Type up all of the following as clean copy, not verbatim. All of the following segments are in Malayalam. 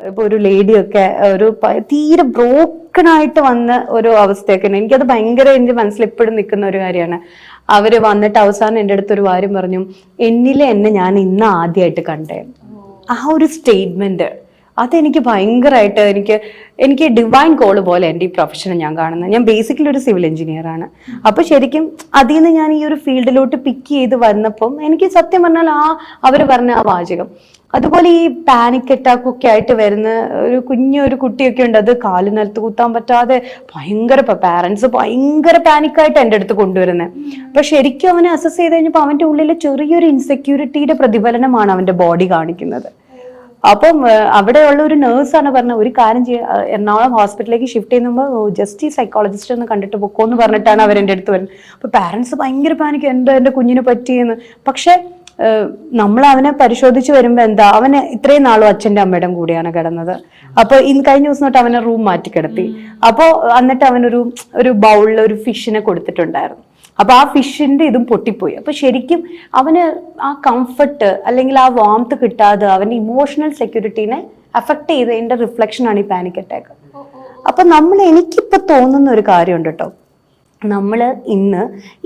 ഇപ്പൊ ഒരു ലേഡിയൊക്കെ ഒരു തീരെ ബ്രോക്കൺ ആയിട്ട് വന്ന ഒരു അവസ്ഥയൊക്കെ ഉണ്ട്. എനിക്കത് ഭയങ്കര എന്റെ മനസ്സിൽ എപ്പോഴും നിൽക്കുന്ന ഒരു കാര്യമാണ്. അവര് വന്നിട്ട് അവസാനം എൻ്റെ അടുത്തൊരു കാര്യം പറഞ്ഞു, എന്നെ ഞാൻ ഇന്ന് ആദ്യമായിട്ട് കണ്ടേ. ആ ഒരു സ്റ്റേറ്റ്മെന്റ് അതെനിക്ക് ഭയങ്കരമായിട്ട് എനിക്ക് ഡിവൈൻ കോള് പോലെ എൻ്റെ ഈ പ്രൊഫഷനെ ഞാൻ കാണുന്നത്. ഞാൻ ബേസിക്കലി ഒരു സിവിൽ എഞ്ചിനീയർ ആണ്. അപ്പൊ ശരിക്കും അതിൽ നിന്ന് ഞാൻ ഈ ഒരു ഫീൽഡിലോട്ട് പിക്ക് ചെയ്ത് വന്നപ്പം എനിക്ക് സത്യം പറഞ്ഞാൽ അവര് പറഞ്ഞ ആ വാചകം, അതുപോലെ ഈ പാനിക് അറ്റാക്ക് ഒക്കെ ആയിട്ട് വരുന്ന ഒരു കുട്ടിയൊക്കെ ഉണ്ട്, അത് കാല് നിലത്ത് കുത്താൻ പറ്റാതെ ഭയങ്കര പാരന്റ്സ് ഭയങ്കര പാനിക്കായിട്ട് എൻ്റെ അടുത്ത് കൊണ്ടുവരുന്നത്. അപ്പൊ ശരിക്കും അവനെ അസസ് ചെയ്ത് കഴിഞ്ഞപ്പോൾ അവന്റെ ഉള്ളിൽ ചെറിയൊരു ഇൻസെക്യൂരിറ്റിയുടെ പ്രതിഫലനമാണ് അവന്റെ ബോഡി കാണിക്കുന്നത്. അപ്പം അവിടെയുള്ള ഒരു നേഴ്സാണ് പറഞ്ഞ ഒരു കാര്യം എറണാകുളം ഹോസ്പിറ്റലിലേക്ക് ഷിഫ്റ്റ് ചെയ്യുമ്പോൾ ജസ്റ്റ് ഈ സൈക്കോളജിസ്റ്റ് ഒന്ന് കണ്ടിട്ട് പൊക്കോന്ന് പറഞ്ഞിട്ടാണ് അവർ എൻ്റെ അടുത്ത് വരുന്നത്. അപ്പൊ പാരന്റ്സ് ഭയങ്കര പാനിക്ക്, എൻ്റെ കുഞ്ഞിന് പറ്റിയെന്ന്. പക്ഷെ നമ്മൾ അവനെ പരിശോധിച്ച് വരുമ്പോ എന്താ, അവന് ഇത്രയും നാളും അച്ഛൻ്റെ അമ്മയുടെ കൂടെയാണ് കിടന്നത്. അപ്പൊ കഴിഞ്ഞ ദിവസം തൊട്ട് അവനെ റൂം മാറ്റി കിടത്തി. അപ്പോ എന്നിട്ട് അവനൊരു ബൗളിൽ ഒരു ഫിഷിനെ കൊടുത്തിട്ടുണ്ടായിരുന്നു. അപ്പൊ ആ ഫിഷിന്റെ ഇതും പൊട്ടിപ്പോയി. അപ്പൊ ശരിക്കും അവന് ആ കംഫർട്ട് അല്ലെങ്കിൽ ആ വാംത്ത് കിട്ടാതെ അവന്റെ ഇമോഷണൽ സെക്യൂരിറ്റീനെ അഫക്ട് ചെയ്തതിന്റെ റിഫ്ലക്ഷൻ ആണ് ഈ പാനിക് അറ്റാക്ക്. അപ്പൊ എനിക്കിപ്പോ തോന്നുന്ന ഒരു കാര്യമുണ്ട് കേട്ടോ, നമ്മൾ ഇന്ന്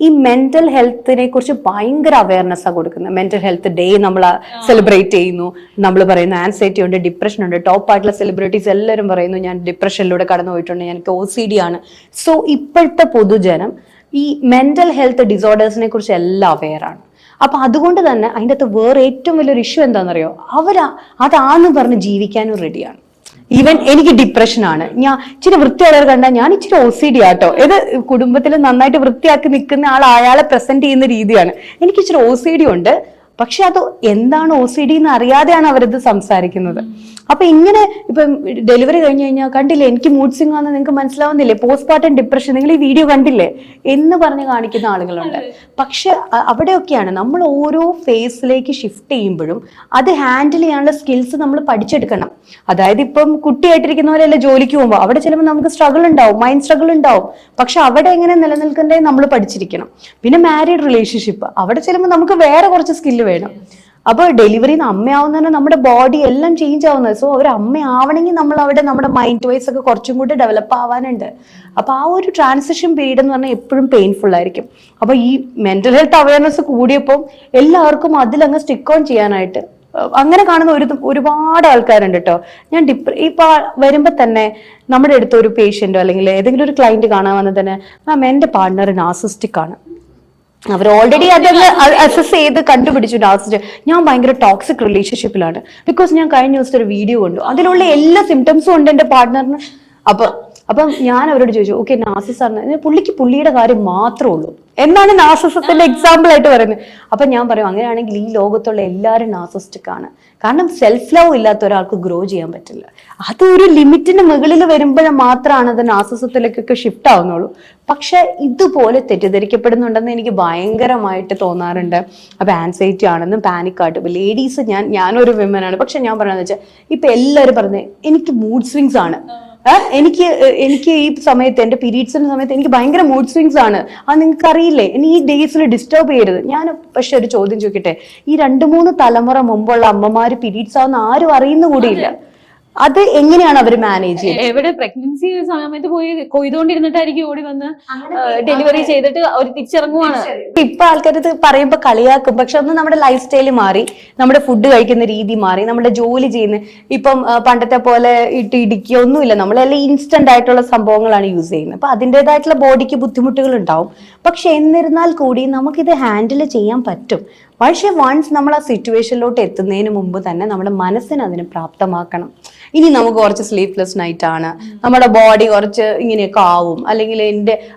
ഈ മെന്റൽ ഹെൽത്തിനെ കുറിച്ച് ഭയങ്കര അവയർനെസ്സാണ് കൊടുക്കുന്നത്. മെന്റൽ ഹെൽത്ത് ഡേ നമ്മൾ സെലിബ്രേറ്റ് ചെയ്യുന്നു. നമ്മൾ പറയുന്നു ആൻസൈറ്റി ഉണ്ട്, ഡിപ്രഷൻ ഉണ്ട്. ടോപ്പ് ആയിട്ടുള്ള സെലിബ്രിറ്റീസ് എല്ലാവരും പറയുന്നു ഞാൻ ഡിപ്രഷനിലൂടെ കടന്നു പോയിട്ടുണ്ട്, എനിക്ക് OCD ആണ്. സോ ഇപ്പോഴത്തെ പൊതുജനം ഈ മെന്റൽ ഹെൽത്ത് ഡിസോർഡേഴ്സിനെ കുറിച്ച് എല്ലാം അവെയറാണ്. അപ്പൊ അതുകൊണ്ട് തന്നെ അതിൻ്റെ അകത്ത് വേറെ ഏറ്റവും വലിയൊരു ഇഷ്യൂ എന്താണെന്നറിയോ, അതാന്ന് പറഞ്ഞ് ജീവിക്കാനും റെഡിയാണ്. ഈവൻ എനിക്ക് ഡിപ്രഷൻ ആണ്, ഞാൻ ഇച്ചിരി വൃത്തിയുള്ളവർ കണ്ടാൽ ഞാൻ ഇച്ചിരി OCD ആട്ടോ, ഇത് കുടുംബത്തിൽ നന്നായിട്ട് വൃത്തിയാക്കി നിൽക്കുന്ന അയാളെ പ്രസന്റ് ചെയ്യുന്ന രീതിയാണ്. എനിക്ക് ഇച്ചിരി OCD ഉണ്ട്, പക്ഷെ അത് എന്താണ് OCD എന്ന് അറിയാതെയാണ് അവരത് സംസാരിക്കുന്നത്. അപ്പൊ ഇങ്ങനെ ഇപ്പം ഡെലിവറി കഴിഞ്ഞു കഴിഞ്ഞാൽ കണ്ടില്ലേ എനിക്ക് മൂഡ് സ്വിംഗ് ആണെന്ന് നിങ്ങൾക്ക് മനസ്സിലാവുന്നില്ലേ, പോസ്റ്റ്മോർട്ടം ഡിപ്രഷൻ, നിങ്ങൾ ഈ വീഡിയോ കണ്ടില്ലേ എന്ന് പറഞ്ഞ് കാണിക്കുന്ന ആളുകളുണ്ട്. പക്ഷെ അവിടെയൊക്കെയാണ് നമ്മൾ ഓരോ ഫേസിലേക്ക് ഷിഫ്റ്റ് ചെയ്യുമ്പോഴും അത് ഹാൻഡിൽ ചെയ്യാനുള്ള സ്കിൽസ് നമ്മൾ പഠിച്ചെടുക്കണം. അതായത് ഇപ്പം കുട്ടിയായിട്ടിരിക്കുന്നവരല്ല ജോലിക്ക് പോകുമ്പോൾ അവിടെ ചിലപ്പോൾ നമുക്ക് സ്ട്രഗിൾ ഉണ്ടാവും, മൈൻഡ് സ്ട്രഗിൾ ഉണ്ടാവും. പക്ഷെ അവിടെ എങ്ങനെ നിലനിൽക്കണ്ടേ നമ്മൾ പഠിച്ചിരിക്കണം. പിന്നെ മാരീഡ് റിലേഷൻഷിപ്പ്, അവിടെ ചിലപ്പോൾ നമുക്ക് വേറെ കുറച്ച് സ്കില്ല് വേണം. അപ്പൊ ഡെലിവറിന്ന് അമ്മയാവുന്ന നമ്മുടെ ബോഡി എല്ലാം ചേഞ്ച് ആവുന്നത്. സോ ഒരു അമ്മയാവണമെങ്കിൽ നമ്മൾ അവിടെ നമ്മുടെ മൈൻഡ് വൈസ് ഒക്കെ കുറച്ചും കൂടി ഡെവലപ്പ് ആവാനുണ്ട്. അപ്പൊ ആ ഒരു ട്രാൻസിഷൻ പീരീഡ് എന്ന് പറഞ്ഞാൽ എപ്പോഴും പെയിൻഫുൾ ആയിരിക്കും. അപ്പൊ ഈ മെന്റൽ ഹെൽത്ത് അവയർനെസ് കൂടിയപ്പോൾ എല്ലാവർക്കും അതിലങ്ങ് സ്റ്റിക്ക് ഓൺ ചെയ്യാനായിട്ട് അങ്ങനെ കാണുന്ന ഒരുപാട് ആൾക്കാരുണ്ട് കേട്ടോ. ഞാൻ ഇപ്പൊ വരുമ്പോ തന്നെ നമ്മുടെ അടുത്ത് ഒരു പേഷ്യന്റോ അല്ലെങ്കിൽ ഏതെങ്കിലും ഒരു ക്ലയന്റ് കാണാൻ വന്നത് തന്നെ, മാം എന്റെ പാർട്ണർ നാർസിസ്റ്റിക് ആണ്, അവർ ഓൾറെഡി അതങ്ങ് അസസ് ചെയ്ത് കണ്ടുപിടിച്ചു നാർസിസിസ്റ്റ്. ഞാൻ ഭയങ്കര ടോക്സിക് റിലേഷൻഷിപ്പിലാണ്, ബിക്കോസ് ഞാൻ കഴിഞ്ഞ ദിവസത്തെ ഒരു വീഡിയോ കണ്ടു, അതിലുള്ള എല്ലാ സിംറ്റംസും ഉണ്ട് എന്റെ പാർട്ട്ണറിന്. അപ്പം ഞാൻ അവരോട് ചോദിച്ചു, ഓക്കെ നാർസിസ് ആണ്, പുള്ളിയുടെ കാര്യം മാത്രമേ ഉള്ളൂ എന്നാണ് നാർസിസത്തിന്റെ എക്സാമ്പിൾ ആയിട്ട് പറയുന്നത്. അപ്പൊ ഞാൻ പറയും അങ്ങനെയാണെങ്കിൽ ഈ ലോകത്തുള്ള എല്ലാവരും നാർസിസ്റ്റിക് ആണ്. കാരണം സെൽഫ് ലവ് ഇല്ലാത്ത ഒരാൾക്ക് ഗ്രോ ചെയ്യാൻ പറ്റില്ല. അതൊരു ലിമിറ്റിന് മുകളിൽ വരുമ്പോൾ മാത്രമാണ് അത് നാർസിസത്തിലേക്കൊക്കെ ഷിഫ്റ്റ് ആവുന്നുള്ളൂ. പക്ഷെ ഇതുപോലെ തെറ്റിദ്ധരിക്കപ്പെടുന്നുണ്ടെന്ന് എനിക്ക് ഭയങ്കരമായിട്ട് തോന്നാറുണ്ട്. അപ്പൊ ആൻസൈറ്റി ആണെന്നും പാനിക് ആയിട്ട് ഇപ്പൊ ലേഡീസ്, ഞാനൊരു വിമൻ ആണ്, പക്ഷെ ഞാൻ പറയുന്നത് വെച്ചാൽ ഇപ്പൊ എല്ലാവരും പറഞ്ഞത് എനിക്ക് മൂഡ് സ്വിങ്സ് ആണ്, എനിക്ക് ഈ സമയത്ത് എന്റെ പീരീഡ്സിന്റെ സമയത്ത് എനിക്ക് ഭയങ്കര മൂഡ് സ്വിങ്സ് ആണ്, അത് നിങ്ങൾക്ക് അറിയില്ലേ, ഇനി ഈ ഡേയ്സിൽ ഡിസ്റ്റർബ് ചെയ്യരുത്. ഞാൻ പക്ഷെ ഒരു ചോദ്യം ചോദിക്കട്ടെ, ഈ 2-3 തലമുറ മുമ്പുള്ള അമ്മമാര് പീരീഡ്സ് ആവുന്ന ആരും അറിയുന്ന കൂടിയില്ല. അത് എങ്ങനെയാണ് അവർ മാനേജ് ചെയ്യുന്നത്? എവിടെ പ്രഗ്നൻസി സമയത്ത് പോയി കൊയ്തുകൊണ്ടിരുന്നിട്ടായിരിക്കും ഓടി വന്ന് ഡെലിവറി ചെയ്തിട്ട് അവർ തിരിച്ചിറങ്ങുവാണ്. ഇപ്പൊ ആൾക്കാരത് പറയുമ്പോ കളിയാക്കും, പക്ഷെ ഒന്ന് നമ്മുടെ ലൈഫ് സ്റ്റൈല് മാറി, നമ്മുടെ ഫുഡ് കഴിക്കുന്ന രീതി മാറി, നമ്മുടെ ജോലി ചെയ്യുന്ന ഇപ്പം പണ്ടത്തെ പോലെ ഇടിക്കൊന്നുമില്ല, നമ്മളെല്ലാം ഇൻസ്റ്റന്റ് ആയിട്ടുള്ള സംഭവങ്ങളാണ് യൂസ് ചെയ്യുന്നത്. അപ്പൊ അതിൻ്റെതായിട്ടുള്ള ബോഡിക്ക് ബുദ്ധിമുട്ടുകൾ ഉണ്ടാവും. പക്ഷെ എന്നിരുന്നാൽ കൂടി നമുക്കിത് ഹാൻഡിൽ ചെയ്യാൻ പറ്റും. പക്ഷെ വൺസ് നമ്മൾ ആ സിറ്റുവേഷനിലോട്ട് എത്തുന്നതിന് മുമ്പ് തന്നെ നമ്മുടെ മനസ്സിനെ അതിന് പ്രാപ്തമാക്കണം. ഇനി നമുക്ക് കുറച്ച് സ്ലീപ്ലെസ് നൈറ്റ് ആണ്, നമ്മുടെ ബോഡി കുറച്ച് ഇങ്ങനെയൊക്കെ ആവും, അല്ലെങ്കിൽ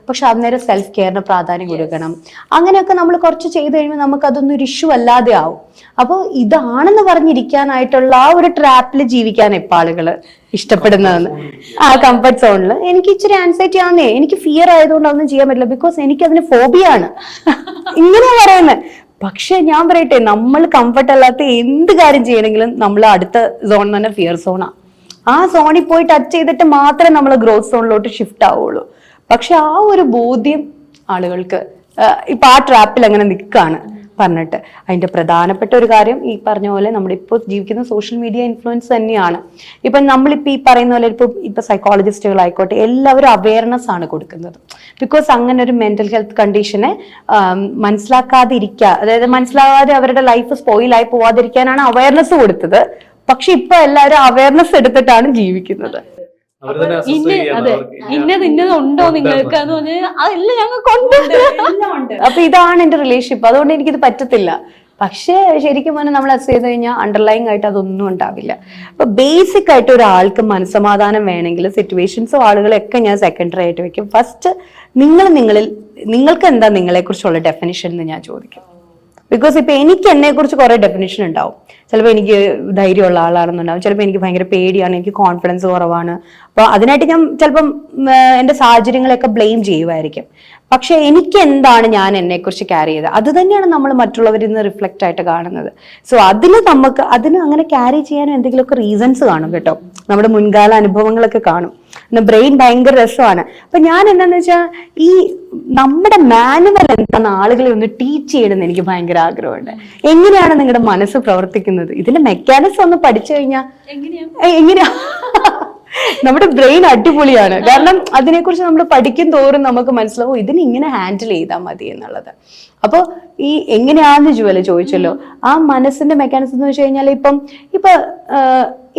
പക്ഷെ അന്നേരം സെൽഫ് കെയറിന് പ്രാധാന്യം കൊടുക്കണം. അങ്ങനെയൊക്കെ നമ്മൾ കുറച്ച് ചെയ്ത് കഴിയുമ്പോൾ നമുക്ക് അതൊന്നും ഒരു ഇഷ്യൂ അല്ലാതെ ആവും. അപ്പോൾ ഇതാണെന്ന് പറഞ്ഞിരിക്കാനായിട്ടുള്ള ആ ഒരു ട്രാപ്പിൽ ജീവിക്കാൻ എപ്പോൾ ആളുകൾ ഇഷ്ടപ്പെടുന്നതെന്ന്, ആ കംഫർട്ട് സോണിൽ. എനിക്ക് ഇച്ചിരി ആൻസൈറ്റി ആണെന്നേ, എനിക്ക് ഫിയർ ആയതുകൊണ്ട് ഒന്നും ചെയ്യാൻ പറ്റില്ല, ബിക്കോസ് എനിക്കതിന് ഫോബിയാണ് ഇങ്ങനെ പറയുന്നത്. പക്ഷെ ഞാൻ പറയട്ടെ, നമ്മൾ കംഫർട്ട് അല്ലാത്ത എന്ത് കാര്യം ചെയ്യണമെങ്കിലും നമ്മൾ അടുത്ത സോൺ തന്നെ ഫിയർ സോണാ. ആ സോണിൽ പോയി ടച്ച് ചെയ്തിട്ട് മാത്രമേ നമ്മൾ ഗ്രോത്ത് സോണിലോട്ട് ഷിഫ്റ്റ് ആവുള്ളൂ. പക്ഷെ ആ ഒരു ബോധ്യം ആളുകൾക്ക് ഇപ്പൊ ആ ട്രാപ്പിൽ അങ്ങനെ നിൽക്കാണ്. പറഞ്ഞിട്ട്. അതിന്റെ പ്രധാനപ്പെട്ട ഒരു കാര്യം ഈ പറഞ്ഞ പോലെ നമ്മുടെ ഇപ്പോൾ ജീവിക്കുന്ന സോഷ്യൽ മീഡിയ ഇൻഫ്ലുവൻസ് തന്നെയാണ്. ഇപ്പം നമ്മളിപ്പോൾ ഈ പറയുന്ന പോലെ ഇപ്പൊ സൈക്കോളജിസ്റ്റുകളായിക്കോട്ടെ എല്ലാവരും അവയർനെസ് ആണ് കൊടുക്കുന്നത്. ബിക്കോസ് അങ്ങനെ ഒരു മെന്റൽ ഹെൽത്ത് കണ്ടീഷനെ മനസ്സിലാക്കാതിരിക്കുക, അതായത് മനസ്സിലാകാതെ അവരുടെ ലൈഫ് സ്പോയിലായി പോവാതിരിക്കാനാണ് അവയർനെസ് കൊടുത്തത്. പക്ഷെ ഇപ്പൊ എല്ലാവരും അവയർനെസ് എടുത്തിട്ടാണ് ജീവിക്കുന്നത്. ഇന്നത് ഉണ്ടോ നിങ്ങൾക്ക് എന്ന് പറഞ്ഞാൽ അതല്ല ഞങ്ങൾക്കുണ്ട്. അപ്പൊ ഇതാണ് എന്റെ റിലേഷൻഷിപ്പ്. അതുകൊണ്ട് എനിക്കിത് പറ്റത്തില്ല. പക്ഷേ ശരിക്കും പറഞ്ഞാൽ നമ്മൾ അസ് ചെയ്ത് കഴിഞ്ഞാൽ അണ്ടർലൈങ് ആയിട്ട് അതൊന്നും ഉണ്ടാവില്ല. അപ്പൊ ബേസിക് ആയിട്ട് ഒരാൾക്ക് മനസ്സമാധാനം വേണമെങ്കിൽ സിറ്റുവേഷൻസും ആളുകളൊക്കെ ഞാൻ സെക്കൻഡറി ആയിട്ട് വെക്കും. ഫസ്റ്റ് നിങ്ങൾക്ക് എന്താ നിങ്ങളെ കുറിച്ചുള്ള ഡെഫിനിഷൻ എന്ന് ഞാൻ ചോദിക്കും. ബിക്കോസ് ഇപ്പൊ എനിക്ക് എന്നെ കുറിച്ച് കുറെ ഡെഫിനിഷൻ ഉണ്ടാവും. ചിലപ്പോൾ എനിക്ക് ധൈര്യമുള്ള ആളാണെന്നുണ്ടാവും, ചിലപ്പോൾ എനിക്ക് ഭയങ്കര പേടിയാണ്, എനിക്ക് കോൺഫിഡൻസ് കുറവാണ്. അപ്പൊ അതിനായിട്ട് ഞാൻ ചിലപ്പം എന്റെ സാഹചര്യങ്ങളെയൊക്കെ ബ്ലെയിം ചെയ്യുമായിരിക്കും. പക്ഷെ എനിക്ക് എന്താണ് ഞാൻ എന്നെ കുറിച്ച് ക്യാരി ചെയ്തത്, അത് തന്നെയാണ് നമ്മൾ മറ്റുള്ളവരിൽ നിന്ന് റിഫ്ലക്റ്റ് ആയിട്ട് കാണുന്നത്. സോ അതിന് അങ്ങനെ ക്യാരി ചെയ്യാനും എന്തെങ്കിലുമൊക്കെ റീസൺസ് കാണും കേട്ടോ. നമ്മുടെ മുൻകാല അനുഭവങ്ങളൊക്കെ കാണും. ബ്രെയിൻ ഭയങ്കര രസമാണ്. അപ്പൊ ഞാൻ എന്താന്ന് വെച്ചാൽ ഈ നമ്മുടെ മാനുവൽ എന്താന്ന് ആളുകളെ ഒന്ന് ടീച്ച് ചെയ്യണമെന്ന് എനിക്ക് ഭയങ്കര ആഗ്രഹമുണ്ട്. എങ്ങനെയാണ് നിങ്ങളുടെ മനസ്സ് പ്രവർത്തിക്കുന്നത്, ഇതിന്റെ മെക്കാനിസം ഒന്ന് പഠിച്ചു കഴിഞ്ഞാൽ എങ്ങനെയാ നമ്മുടെ ബ്രെയിൻ അടിപൊളിയാണ്. കാരണം അതിനെക്കുറിച്ച് നമ്മൾ പഠിക്കും തോറും നമുക്ക് മനസ്സിലാവും ഇതിന് ഇങ്ങനെ ഹാൻഡിൽ ചെയ്താൽ മതി എന്നുള്ളത്. അപ്പോൾ ഈ എങ്ങനെയാണെന്ന് ജുവൽ ചോദിച്ചല്ലോ, ആ മനസ്സിന്റെ മെക്കാനിസം എന്ന് വെച്ച് കഴിഞ്ഞാൽ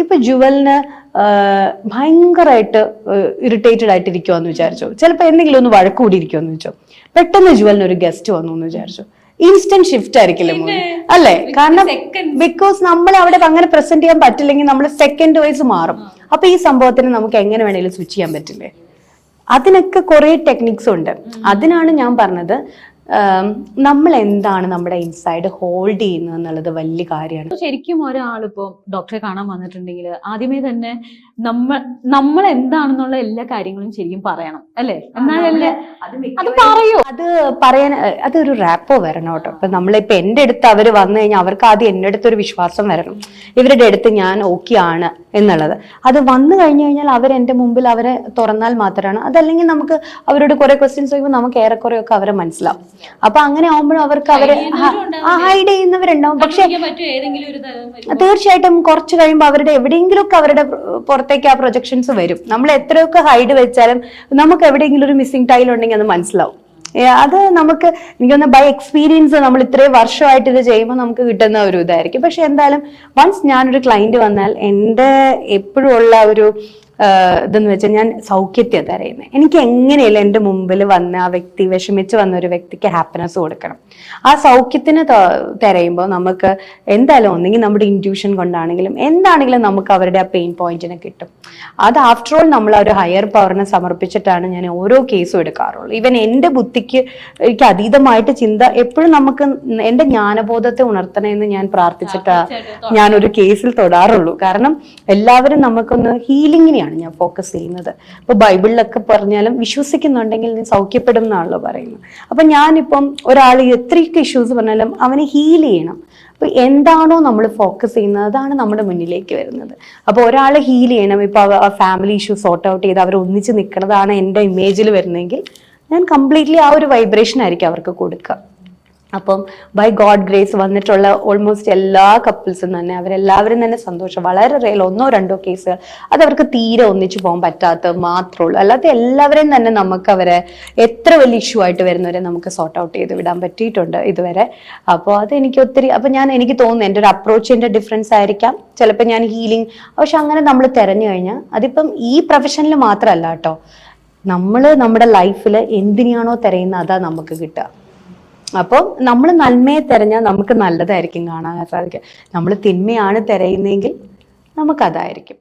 ഇപ്പൊ ജുവലിന് ഭയങ്കരമായിട്ട് ഇറിറ്റേറ്റഡ് ആയിട്ട് ഇരിക്കുവാന്ന് വിചാരിച്ചോ, ചിലപ്പോൾ എന്തെങ്കിലും ഒന്ന് വഴക്കൂടി ഇരിക്കുമെന്ന് വെച്ചോ, പെട്ടെന്ന് ജുവലിന് ഒരു ഗസ്റ്റ് വന്നു എന്ന് വിചാരിച്ചോ, ഇൻസ്റ്റന്റ് ഷിഫ്റ്റ് ആയിരിക്കില്ലേ അല്ലേ? കാരണം ബിക്കോസ് നമ്മൾ അവിടെ അങ്ങനെ പ്രസന്റ് ചെയ്യാൻ പറ്റില്ലെങ്കിൽ നമ്മൾ സെക്കൻഡ് വൈസ് മാറും. അപ്പൊ ഈ സംഭവത്തിന് നമുക്ക് എങ്ങനെ വേണേലും സ്വിച്ച് ചെയ്യാൻ പറ്റില്ലേ? അതിനൊക്കെ കുറെ ടെക്നിക്സ് ഉണ്ട്. അതിനാണ് ഞാൻ പറഞ്ഞത് നമ്മൾ എന്താണ് നമ്മുടെ ഇൻസൈഡ് ഹോൾഡ് ചെയ്യുന്നത് എന്നുള്ളത് വലിയ കാര്യമാണ്. ശരിക്കും ഒരാളിപ്പോ ഡോക്ടറെ കാണാൻ വന്നിട്ടുണ്ടെങ്കിൽ ആദ്യമേ തന്നെ നമ്മൾ എന്താണെന്നുള്ള എല്ലാ കാര്യങ്ങളും ശരിക്കും പറയണം അല്ലേ? എന്നാലല്ലേ അത് പറയൂ. അതൊരു റാപ്പോ വരണം കേട്ടോ. ഇപ്പൊ നമ്മളിപ്പോ എന്റെ അടുത്ത് അവര് വന്നു കഴിഞ്ഞാൽ അവർക്ക് ആദ്യം എന്റെ അടുത്ത് ഒരു വിശ്വാസം വരണം, ഇവരുടെ അടുത്ത് ഞാൻ ഓക്കെ ആണ് എന്നുള്ളത്. അത് വന്നു കഴിഞ്ഞു കഴിഞ്ഞാൽ അവരെന്റെ മുമ്പിൽ അവരെ തുറന്നാൽ മാത്രമാണ്. അതല്ലെങ്കിൽ നമുക്ക് അവരോട് കുറെ ക്വസ്റ്റ്യൻസ് ചോദിക്കുമ്പോൾ നമുക്ക് ഏറെക്കുറെ ഒക്കെ അവരെ മനസ്സിലാവും. അപ്പൊ അങ്ങനെ ആവുമ്പോഴും അവർക്ക് അവരെ ഹൈഡ് ചെയ്യുന്നവരുണ്ടാവും. പക്ഷെ തീർച്ചയായിട്ടും കുറച്ച് കഴിയുമ്പോൾ അവരുടെ എവിടെയെങ്കിലും ഒക്കെ അവരുടെ പുറത്തേക്ക് ആ പ്രൊജക്ഷൻസ് വരും. നമ്മൾ എത്രയൊക്കെ ഹൈഡ് വെച്ചാലും നമുക്ക് എവിടെയെങ്കിലും ഒരു മിസ്സിംഗ് ടൈൽ ഉണ്ടെങ്കിൽ അത് മനസ്സിലാവും. അത് നമുക്ക് എനിക്കൊന്ന് ബൈ എക്സ്പീരിയൻസ് നമ്മൾ ഇത്രയും വർഷമായിട്ട് ഇത് ചെയ്യുമ്പോൾ നമുക്ക് കിട്ടുന്ന ഒരു ഇതായിരിക്കും. പക്ഷെ എന്തായാലും വൺസ് ഞാനൊരു ക്ലയന്റ് വന്നാൽ എൻ്റെ എപ്പോഴും ഉള്ള ഒരു ഇതെന്ന് വെച്ചാൽ ഞാൻ സൗഖ്യത്തെ തരയുന്നത്. എനിക്ക് എങ്ങനെയല്ല എൻ്റെ മുമ്പിൽ വന്ന ആ വ്യക്തി, വിഷമിച്ച് വന്ന ഒരു വ്യക്തിക്ക് ഹാപ്പിനെസ് കൊടുക്കണം. ആ സൗഖ്യത്തിന് തിരയുമ്പോൾ നമുക്ക് എന്തായാലും ഒന്നെങ്കിൽ നമ്മുടെ ഇൻറ്റ്യൂഷൻ കൊണ്ടാണെങ്കിലും എന്താണെങ്കിലും നമുക്ക് അവരുടെ ആ പെയിൻ പോയിന്റിനെ കിട്ടും. അത് ആഫ്റ്റർ ഓൾ നമ്മൾ ഒരു ഹയർ പവറിനെ സമർപ്പിച്ചിട്ടാണ് ഞാൻ ഓരോ കേസും എടുക്കാറുള്ളൂ. ഈവൻ എൻ്റെ ബുദ്ധിക്ക് എനിക്ക് അതീതമായിട്ട് ചിന്ത എപ്പോഴും നമുക്ക് എൻ്റെ ജ്ഞാനബോധത്തെ ഉണർത്തണമെന്ന് ഞാൻ പ്രാർത്ഥിച്ചിട്ടാ ഞാനൊരു കേസിൽ തൊടാറുള്ളൂ. കാരണം എല്ലാവരും നമുക്കൊന്ന് ഹീലിങ്ങിനെയാണ് ഞാൻ ഫോക്കസ് ചെയ്യുന്നത്. ഇപ്പൊ ബൈബിളിലൊക്കെ പറഞ്ഞാലും വിശ്വസിക്കുന്നുണ്ടെങ്കിൽ നീ സൗഖ്യപ്പെടും എന്നാണല്ലോ പറയുന്നത്. അപ്പൊ ഞാനിപ്പം ഒരാൾ എത്രയൊക്കെ ഇഷ്യൂസ് പറഞ്ഞാലും അവനെ ഹീൽ ചെയ്യണം. അപ്പൊ എന്താണോ നമ്മൾ ഫോക്കസ് ചെയ്യുന്നത് അതാണ് നമ്മുടെ മുന്നിലേക്ക് വരുന്നത്. അപ്പൊ ഒരാളെ ഹീൽ ചെയ്യണം, ഇപ്പൊ ഫാമിലി ഇഷ്യൂ സോർട്ട് ഔട്ട് ചെയ്ത് അവർ ഒന്നിച്ച് നിൽക്കുന്നതാണ് എൻ്റെ ഇമേജിൽ വരുന്നതെങ്കിൽ ഞാൻ കംപ്ലീറ്റ്ലി ആ ഒരു വൈബ്രേഷൻ ആയിരിക്കും അവർക്ക് കൊടുക്കുക. അപ്പം ബൈ ഗോഡ് ഗ്രേസ് വന്നിട്ടുള്ള ഓൾമോസ്റ്റ് എല്ലാ കപ്പിൾസും തന്നെ അവരെല്ലാവരും തന്നെ സന്തോഷം. വളരെ റെയർ 1-2 കേസുകൾ അതവർക്ക് തീരെ ഒന്നിച്ചു പോകാൻ പറ്റാത്ത മാത്രമേ ഉള്ളൂ. അല്ലാതെ എല്ലാവരെയും തന്നെ നമുക്ക് അവരെ എത്ര വലിയ ഇഷ്യൂ ആയിട്ട് വരുന്നവരെ നമുക്ക് സോർട്ട് ഔട്ട് ചെയ്ത് വിടാൻ പറ്റിയിട്ടുണ്ട് ഇതുവരെ. അപ്പോൾ അതെനിക്ക് ഒത്തിരി എനിക്ക് തോന്നുന്നു എൻ്റെ ഒരു അപ്രോച്ചിൻ്റെ ഡിഫറൻസ് ആയിരിക്കാം ചിലപ്പോൾ ഞാൻ ഹീലിംഗ്. പക്ഷെ അങ്ങനെ നമ്മൾ തിരഞ്ഞു കഴിഞ്ഞാൽ അതിപ്പം ഈ പ്രൊഫഷനിൽ മാത്രമല്ല കേട്ടോ, നമ്മൾ നമ്മുടെ ലൈഫിൽ എന്തിനാണോ തിരയുന്നത് അതാ നമുക്ക് കിട്ടുക. അപ്പം നമ്മൾ നന്മയെ തിരഞ്ഞാൽ നമുക്ക് നല്ലതായിരിക്കും കാണാൻ സാധിക്കുക. നമ്മൾ തിന്മയാണ് തിരയുന്നതെങ്കിൽ നമുക്കതായിരിക്കും.